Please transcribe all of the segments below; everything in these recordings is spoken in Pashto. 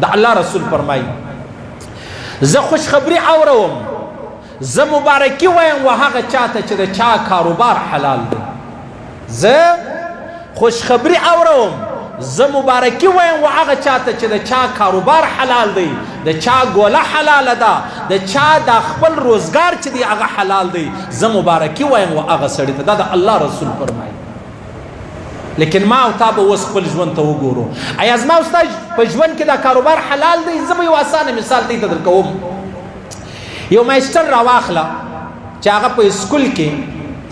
د الله رسول فرمایي زه خوشخبری اورم زه مبارکي وایم و هغه چاته چې د چا کاروبار حلال دی زه خوشخبری اورم زه مبارکي وایم و هغه چاته چې د چا کاروبار حلال دی د چا ګوله حلاله ده د چا د خپل روزګار چې دی هغه حلال دی زه مبارکي وایم و هغه سړي ته دا د الله رسول فرمایي لیکن ما او تا به اوس خپل ژوند ته وګورو ایا زما او ستا په ژوند کې دا کاروبار حلال دی زه به یو اسانه مثال دی ته درکوم یو مایسټر راواخله چې هغه په اسکول کې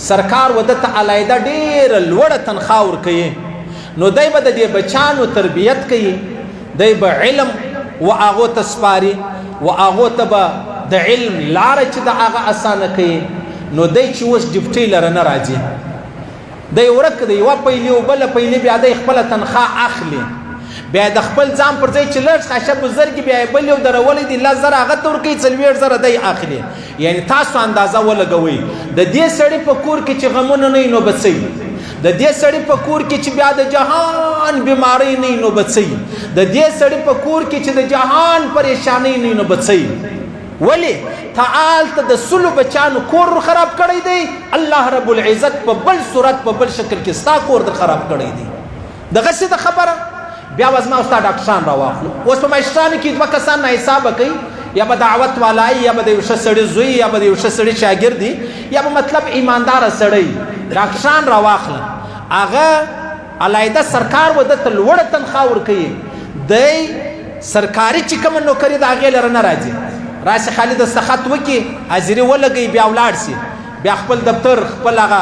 سرکار وده ته علیحده ډېره لوړه تنخواه ورکوي نو دی به د دې بچانو تربیت کوي دی به علم و هغو ته سپاري و هغو ته به د علم لاره چې د هغه اسانه کوي نو دی چې اوس ډیپټۍ لره نه راځي دی ورک دی یوه پیلي او بله پیلي بیا دی خپله تنخواه اخلي بیا د خپل ځان پر ځای چې لږ خشه بزرګي بیا یې بل یو درولی دی 10,000 هغه ته ورکوي 40,000 دی اخلي یعنی تاسو اندازه ولګوئ د دې سړي په کور کې چې غمونه نه وي نو به څه د دې سړي په کور کې چې بیا د جهان بیماری نه وي نو به څه د دې سړي په کور کې چې د جهان پریشانی نه وي نو به څه ولی تعال ته د سلو بچانو کور خراب کړی دی الله رب العزت په بل صورت په بل شکل کې ستا کور در خراب کړی دی دغسې د خبره بیا به زما او ستا ډاکټران راواخلو اوس په مشرانو کې دوه کسان ناحسابه کوي یا به دعوت والای یا به د یو ښه سړي زوی یا به د یو ښه سړي شاګردي یا به مطلب ایمانداره سړی ډاکټران راواخله هغه علیحده سرکار وده ته لوړه تنخواه ورکوي دی سرکاري چې کومه نوکري د هغې لره نه راځي راشي خالي دستخط وکړي حاضري ولګوي بیا ولاړ شي بیا خپل دفتر خپل هغه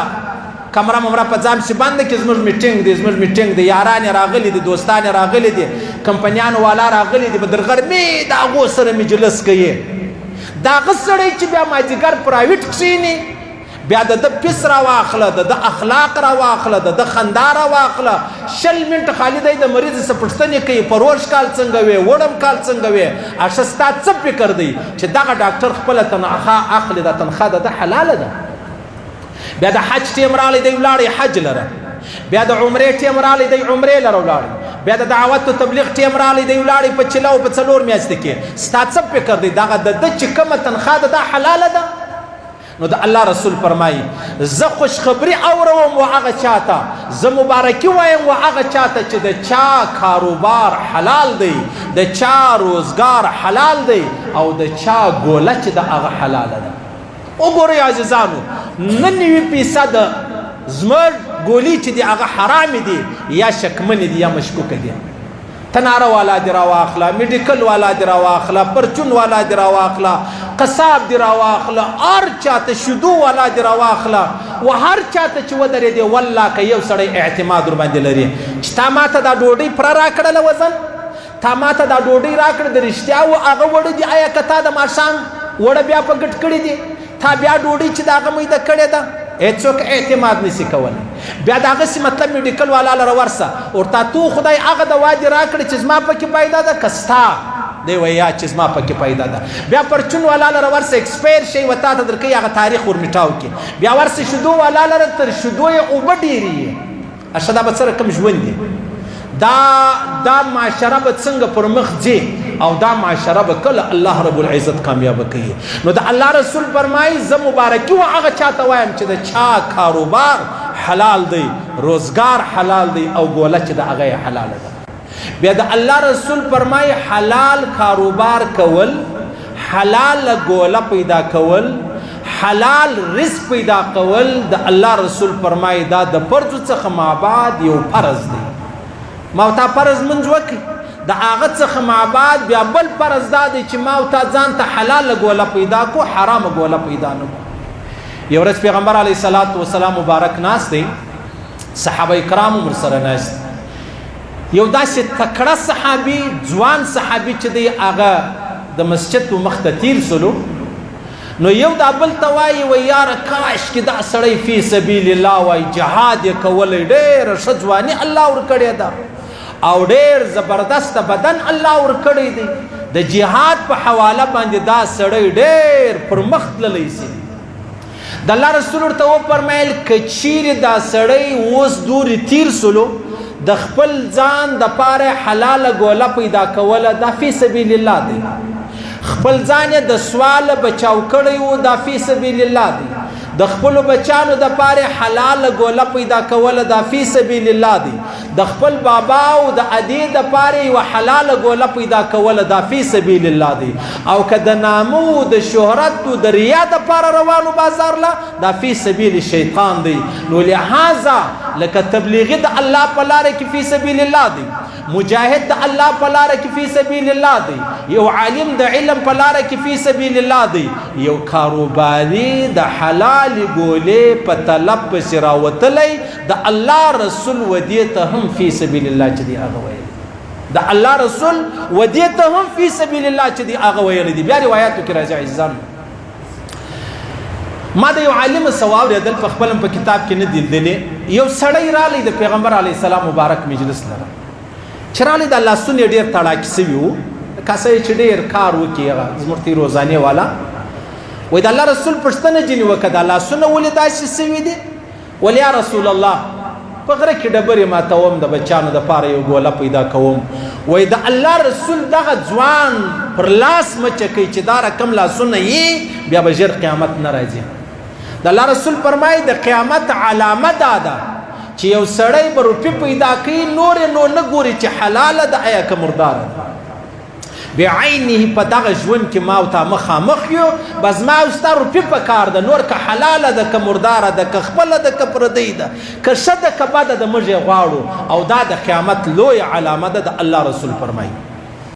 کمره ممره په ځام شي بنده کې زموږ میټینګ دی زموږ میټینګ دی یاران راغلي دي دوستان راغلي دي کمپنیانو والا راغلي دي به در غرمې د هغو سره مجلس کوي د هغه سړی چې بیا مازدیګر پرایویټ کښېني بیا د ده پیس راواخله د ده اخلاق راواخله د ده خندا راواخله 20 منټه خالي دی د مریض څه پوښتنې کوي پروش کال څنګه وې وړم کال څنګه وې اشه ستا څه فکر دی چې دغه ډاکټر خپله تنخواه اخلي دا تنخواه د ده حلاله ده بیا د حج ټیم راغلی دی ولاړی حج لره بیا د عمرې ټیم راغلی دی عمرې لره ولاړی بیا د دعوت و تبلیغ ټیم راغلی دی ولاړی په چلو په 4 میاشتې کې ستا څه فکر دی دغه د ده چې کومه تنخواه ده دا حلاله ده نو د الله رسول فرمایي زه خوشخبري اورم و هغه چاته زه مبارکي وایم و هغه چاته چې د چا کاروبار حلال دی د چا روزګار حلال دی او د چا ګوله چې د هغه حلاله ده وګورئ عزیزانو 99% زموږ ګولې چې دي هغه حرامې دي یا شکمنې دي یا مشکوکه دي تناره والا دې راواخله میډیکل والا دې راواخله پرچون والا دې راواخله قصاب دې راواخله هر چاته شیدو والا دې راواخله و هر چاته چې ودرېدې والله که یو سړی اعتماد ورباندې لري چې تا ماته دا ډوډۍ پوره راکړله وزن تا ماته دا ډوډۍ راکړه د رښتیا و هغه وړه دي آیا که تا د ماښام وړه بیا په ګټ کړې دي تا بیا ډوډۍ چې د هغه میده کړې ده هیڅوک اعتماد نشي کولی بیا د هغسې مطلب میډیکل والا لره ورسه ورته تو خدای هغه دوا دې راکړې چې زما پکې پیدا ده که ستا دی وایي یا چې زما پکې پیدا ده بیا پرچون والا لره ورسه ایکسپایر شي و تا ته درکوي هغه تاریخ ورمیټاو کړي بیا ورسه شیدو والا لره تر شیدو یې اوبه ډېرې یي اشه دا به څه رقم ژوند دی دا معاشره به څنګه پر مخ ځي او دا معاشره به کله الله رب العزت کامیابه کوي نو د الله رسول فرمایي زه مبارکي و هغه چاته وایم چې د چا کاروبار حلال دی روزګار حلال دی او ګوله چې د هغه یې حلاله ده بیا د الله رسول فرمایي حلال کاروبار کول حلال ګوله پیدا کول حلال رزق پیدا کول د الله رسول فرمایي دا د فرضو څخه مابعد یو فرض دی ما او تا فرض منځ وکړي د هغه څخه مابعد بیا بل فرض دا دی چې ما او تا ځان ته حلاله ګوله پیدا کو حرامه ګوله پیدا نه کو یو ورځ پیغمبر علیه الصلاة والسلام مبارک ناست دی صحابه کرام هم ورسره ناست یو داسې تکړه صحابي ځوان صحابي چې دی هغه د مسجد په مخ ته تیر سلو نو یو دا بل ته وایي و یاره کاش کې دا سړی فی سبیل الله وایي جهاد یې کولی ډېره ښه ځواني الله ورکړې ده او ډېر زبردسته بدن الله ورکړی دی د جهاد په حواله باندې دا سړی ډېر پر مخ تللی سي د الله رسول ورته وفرمیل که چیرې دا سړی اوس دورې تیر سلو د خپل ځان د پاره حلاله ګوله پیدا کوله دا فی سبیل الله دی خپل ځان د سوال بچاو کړی و دا فی سبیل الله دی د خپل بچانو د پاره حلال ګوله پیدا کوله دا فی سبیل الله دی د خپل بابا او د ادي د پاره و حلال ګوله پیدا کوله دا فی سبیل الله دی او که د نامو د شهرت او د ریا د پاره روانو بازار لا دا فی سبیل شیطان دی نو لہذا لکه تبلیغی د الله په لار کې فی سبیل الله دی مجاهد د الله په لار کې فی سبیل الله دی یو عالم د علم په لار کې فی سبیل الله دی یو کاروباري د حلال ګولې په طلب پسې راوتلی د الله رسول ودې ته هم فی سبیل الله چې دی هغه ویلی د الله رسول ودې ته هم فی سبیل الله چې دی هغه ویلی دی بیا روایاتو کې راځي عزیزان ما د یو عالم ثواب ریدل په خپل په کتاب کې نه دیدلې یو سړی رالی د پیغمبر علی السلام مبارک مجلس لره چرالی د الله سن ډیر تړاکی سوي وو کاسه چې ډیر کار وکي زمرتي روزانه والا وای د الله رسول پښتنه جنې وکړه د الله سن ولې داسې سوي دي ولې یا رسول الله په غره کې ډبرې ماتوم د بچانو د پاره یو ګوله پیدا کوم وای د الله رسول دغه ځوان پر لاس مچکې چې دا رقم لاسونه یې بیا به ژر قیامت نه راځي د الله رسول فرمایي د قیامت علامه دا ده چې یو سړی به روپۍ پیدا کوي نور نو نه ګوري چې حلاله ده آیا که مرداره ده بعینه په دغه ژوند کې ما او تا مخامخ یو بس ما او ستا روپۍ په کار ده نور که حلاله ده که مرداره ده که خپله ده که پردۍ ده که ښه ده که بده ده موږ یې غواړو او دا د قیامت لویه علامه ده د الله رسول فرمایي